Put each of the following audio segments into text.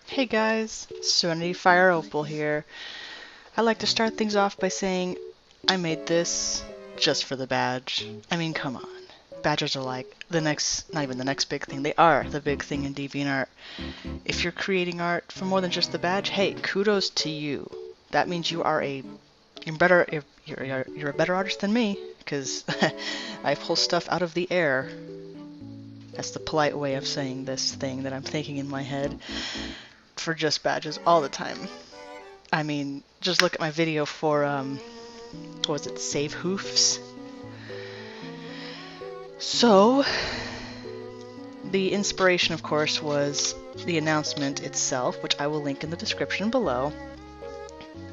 Hey guys, Serenity Fire Opal here. I like to start things off by saying I made this just for the badge. I mean, come on. Badges are like the next, not even the next big thing, they are the big thing in DeviantArt. If you're creating art for more than just the badge, hey, kudos to you. That means you are you're a better artist than me, because I pull stuff out of the air. That's the polite way of saying this thing that I'm thinking in my head for just badges all the time. I mean, just look at my video for, what was it, Save Hoofs? So, the inspiration, of course, was the announcement itself, which I will link in the description below.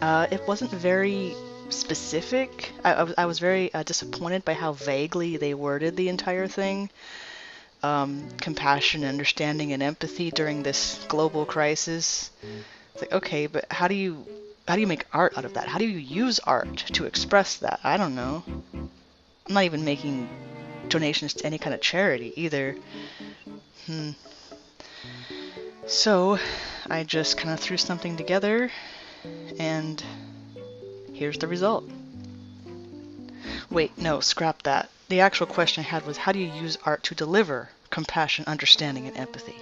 It wasn't very specific. I was very disappointed by how vaguely they worded the entire thing. Compassion, understanding, and empathy during this global crisis. It's like, okay, but how do you make art out of that? How do you use art to express that? I don't know. I'm not even making donations to any kind of charity either. So I just kind of threw something together, and here's the result. Wait, no, scrap that. The actual question I had was, how do you use art to deliver compassion, understanding, and empathy?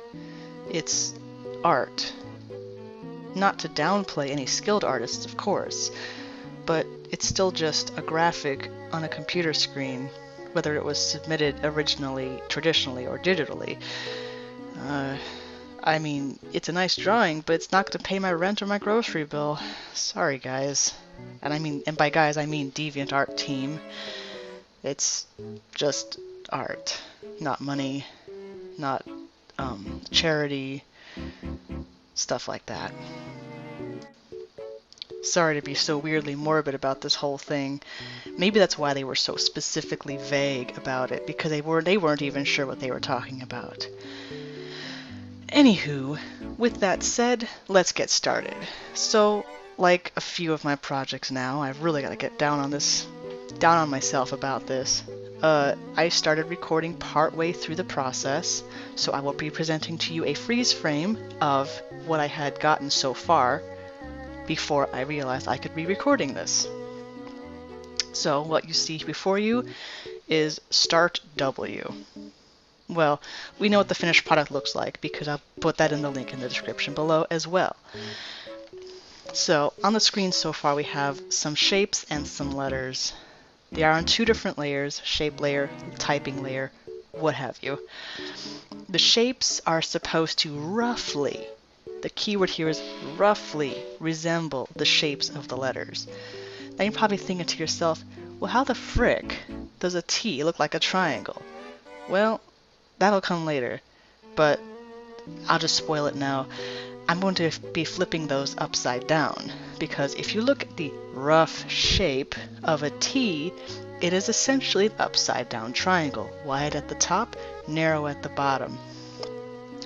It's art. Not to downplay any skilled artists, of course, but it's still just a graphic on a computer screen, whether it was submitted originally, traditionally, or digitally. I mean, it's a nice drawing, but it's not going to pay my rent or my grocery bill. Sorry, guys. And by guys, I mean DeviantArt team. It's just art, not money, not charity, stuff like that. Sorry to be so weirdly morbid about this whole thing. Maybe that's why they were so specifically vague about it, because they weren't even sure what they were talking about. Anywho, with that said, let's get started. So, like a few of my projects now, I've really got to get down on myself about this. I started recording partway through the process, so I will be presenting to you a freeze frame of what I had gotten so far before I realized I could be recording this. So what you see before you is Start W. Well, we know what the finished product looks like because I'll put that in the link in the description below as well. So on the screen so far we have some shapes and some letters. They are on two different layers, shape layer, typing layer, what have you. The shapes are supposed to roughly, the keyword here is roughly, resemble the shapes of the letters. Now you're probably thinking to yourself, well, how the frick does a T look like a triangle? Well, that'll come later, but I'll just spoil it now. I'm going to be flipping those upside down, because if you look at the rough shape of a T, it is essentially an upside down triangle, wide at the top, narrow at the bottom.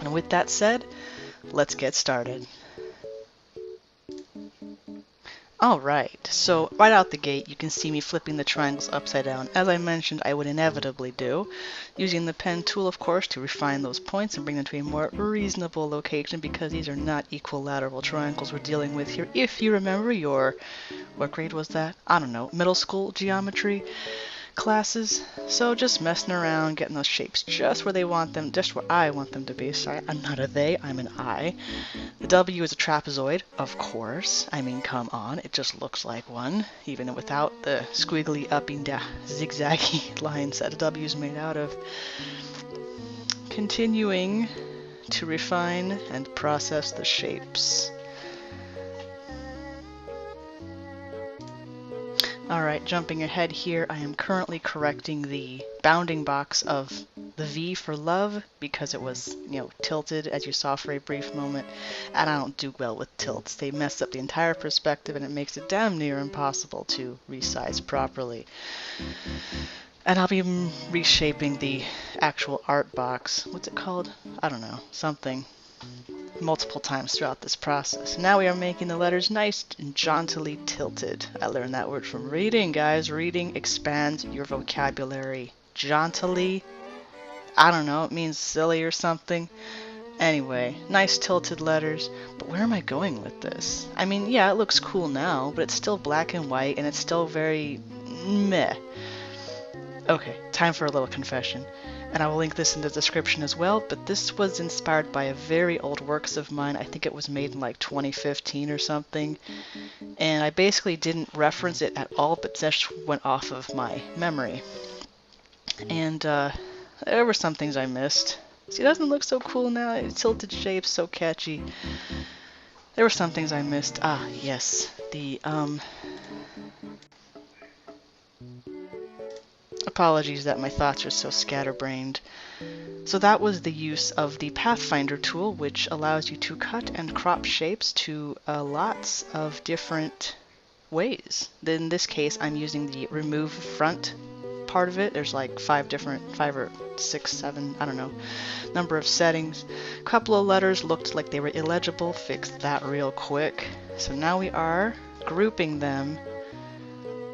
And with that said, let's get started. Alright, so right out the gate you can see me flipping the triangles upside down, as I mentioned I would inevitably do, using the pen tool of course to refine those points and bring them to a more reasonable location, because these are not equilateral triangles we're dealing with here. If you remember your, what grade was that? I don't know, middle school geometry classes. So just messing around, getting those shapes just where they want them, just where I want them to be. Sorry, I'm not a they, I'm an I. The W is a trapezoid, of course. I mean, come on, it just looks like one, even without the squiggly up and down zigzaggy lines that a W is made out of. Continuing to refine and process the shapes. Alright, jumping ahead here, I am currently correcting the bounding box of the V for love, because it was, tilted, as you saw for a brief moment, and I don't do well with tilts. They mess up the entire perspective and it makes it damn near impossible to resize properly. And I'll be reshaping the actual art box. What's it called? I don't know, something. Multiple times throughout this process. Now we are making the letters nice and jauntily tilted. I learned that word from reading, guys. Reading expands your vocabulary. Jauntily, I don't know, it means silly or something. Anyway, nice tilted letters, but where am I going with this? I mean, yeah, it looks cool now, but it's still black and white, and it's still very meh. Okay, time for a little confession, and I will link this in the description as well, but this was inspired by a very old works of mine. I think it was made in like 2015 or something, and I basically didn't reference it at all, but just went off of my memory. And there were some things I missed. See, it doesn't look so cool now. It's tilted shapes, so catchy. There were some things I missed. Ah, yes. The, apologies that my thoughts are so scatterbrained. So that was the use of the Pathfinder tool, which allows you to cut and crop shapes to lots of different ways. In this case, I'm using the remove front part of it. There's like 5 or 6, 7, I don't know, number of settings. A couple of letters looked like they were illegible, fixed that real quick. So now we are grouping them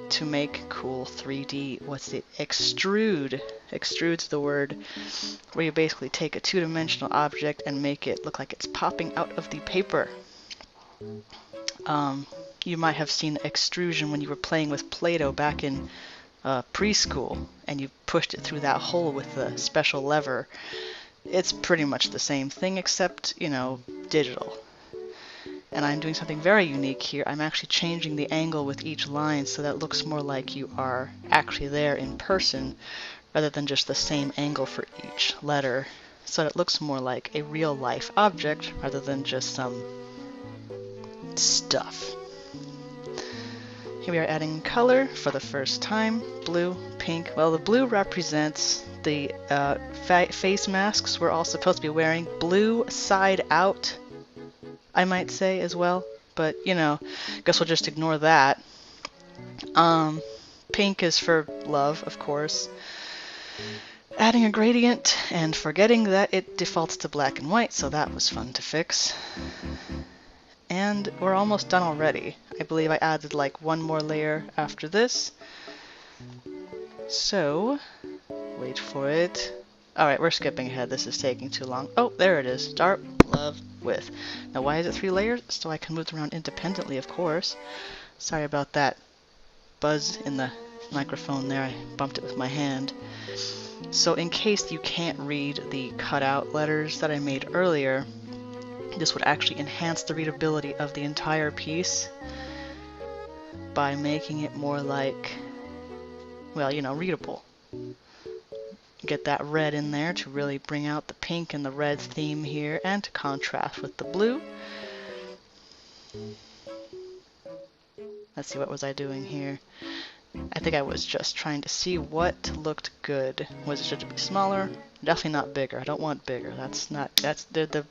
to make cool 3D, extrude. Extrude's the word, where you basically take a two-dimensional object and make it look like it's popping out of the paper. You might have seen extrusion when you were playing with Play-Doh back in preschool, and you pushed it through that hole with the special lever. It's pretty much the same thing, except, you know, digital. And I'm doing something very unique here. I'm actually changing the angle with each line so that it looks more like you are actually there in person, rather than just the same angle for each letter, so that it looks more like a real-life object rather than just some stuff. Here we are adding color for the first time. Blue, pink. Well, the blue represents the face masks we're all supposed to be wearing. Blue side out, I might say as well. But, you know, guess we'll just ignore that. Pink is for love, of course. Adding a gradient and forgetting that it defaults to black and white, so that was fun to fix. And we're almost done already. I believe I added like one more layer after this. So, wait for it. Alright, we're skipping ahead. This is taking too long. Oh, there it is. Start, love, with. Now why is it 3 layers? So I can move them around independently, of course. Sorry about that buzz in the microphone there. I bumped it with my hand. So in case you can't read the cutout letters that I made earlier, this would actually enhance the readability of the entire piece by making it more like, well, you know, readable. Get that red in there to really bring out the pink and the red theme here, and to contrast with the blue. Let's see, what was I doing here? I think I was just trying to see what looked good. Was it should be smaller? Definitely not bigger. I don't want bigger. That's the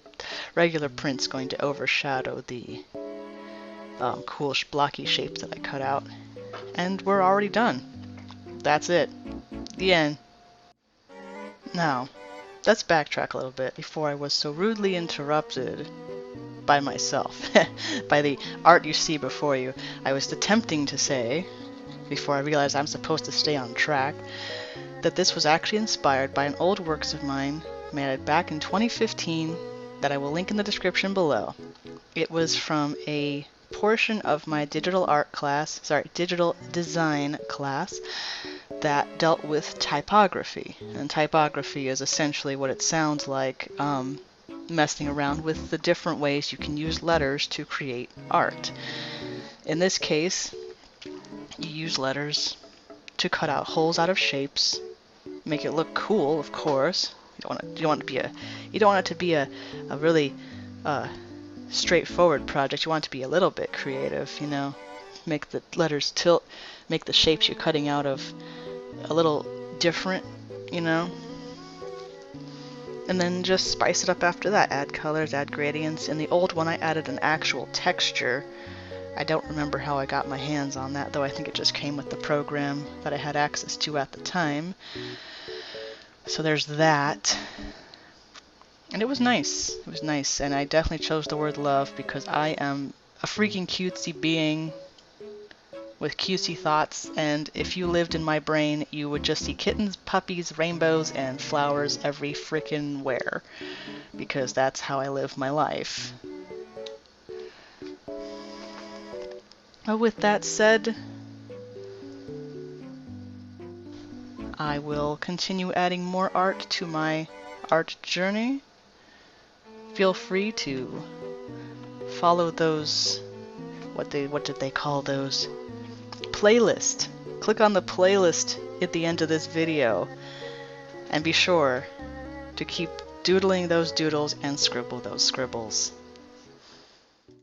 regular print's going to overshadow the cool blocky shapes that I cut out. And we're already done. That's it. The end. Now, let's backtrack a little bit before I was so rudely interrupted by myself, by the art you see before you. I was attempting to say, before I realized I'm supposed to stay on track, that this was actually inspired by an old works of mine made back in 2015 that I will link in the description below. It was from a portion of my digital design class that dealt with typography. And typography is essentially what it sounds like, messing around with the different ways you can use letters to create art. In this case, you use letters to cut out holes out of shapes, make it look cool, of course. You don't want it to be a really straightforward project. You want it to be a little bit creative, you know. Make the letters tilt, make the shapes you're cutting out of a little different, you know. And then just spice it up after that. Add colors, add gradients. In the old one I added an actual texture. I don't remember how I got my hands on that, though I think it just came with the program that I had access to at the time. So there's that. And it was nice. It was nice. And I definitely chose the word love because I am a freaking cutesy being with cutesy thoughts, and if you lived in my brain, you would just see kittens, puppies, rainbows, and flowers every frickin' where, because that's how I live my life. With that said, I will continue adding more art to my art journey. Feel free to follow those, what did they call those? Playlist. Click on the playlist at the end of this video, and be sure to keep doodling those doodles and scribble those scribbles.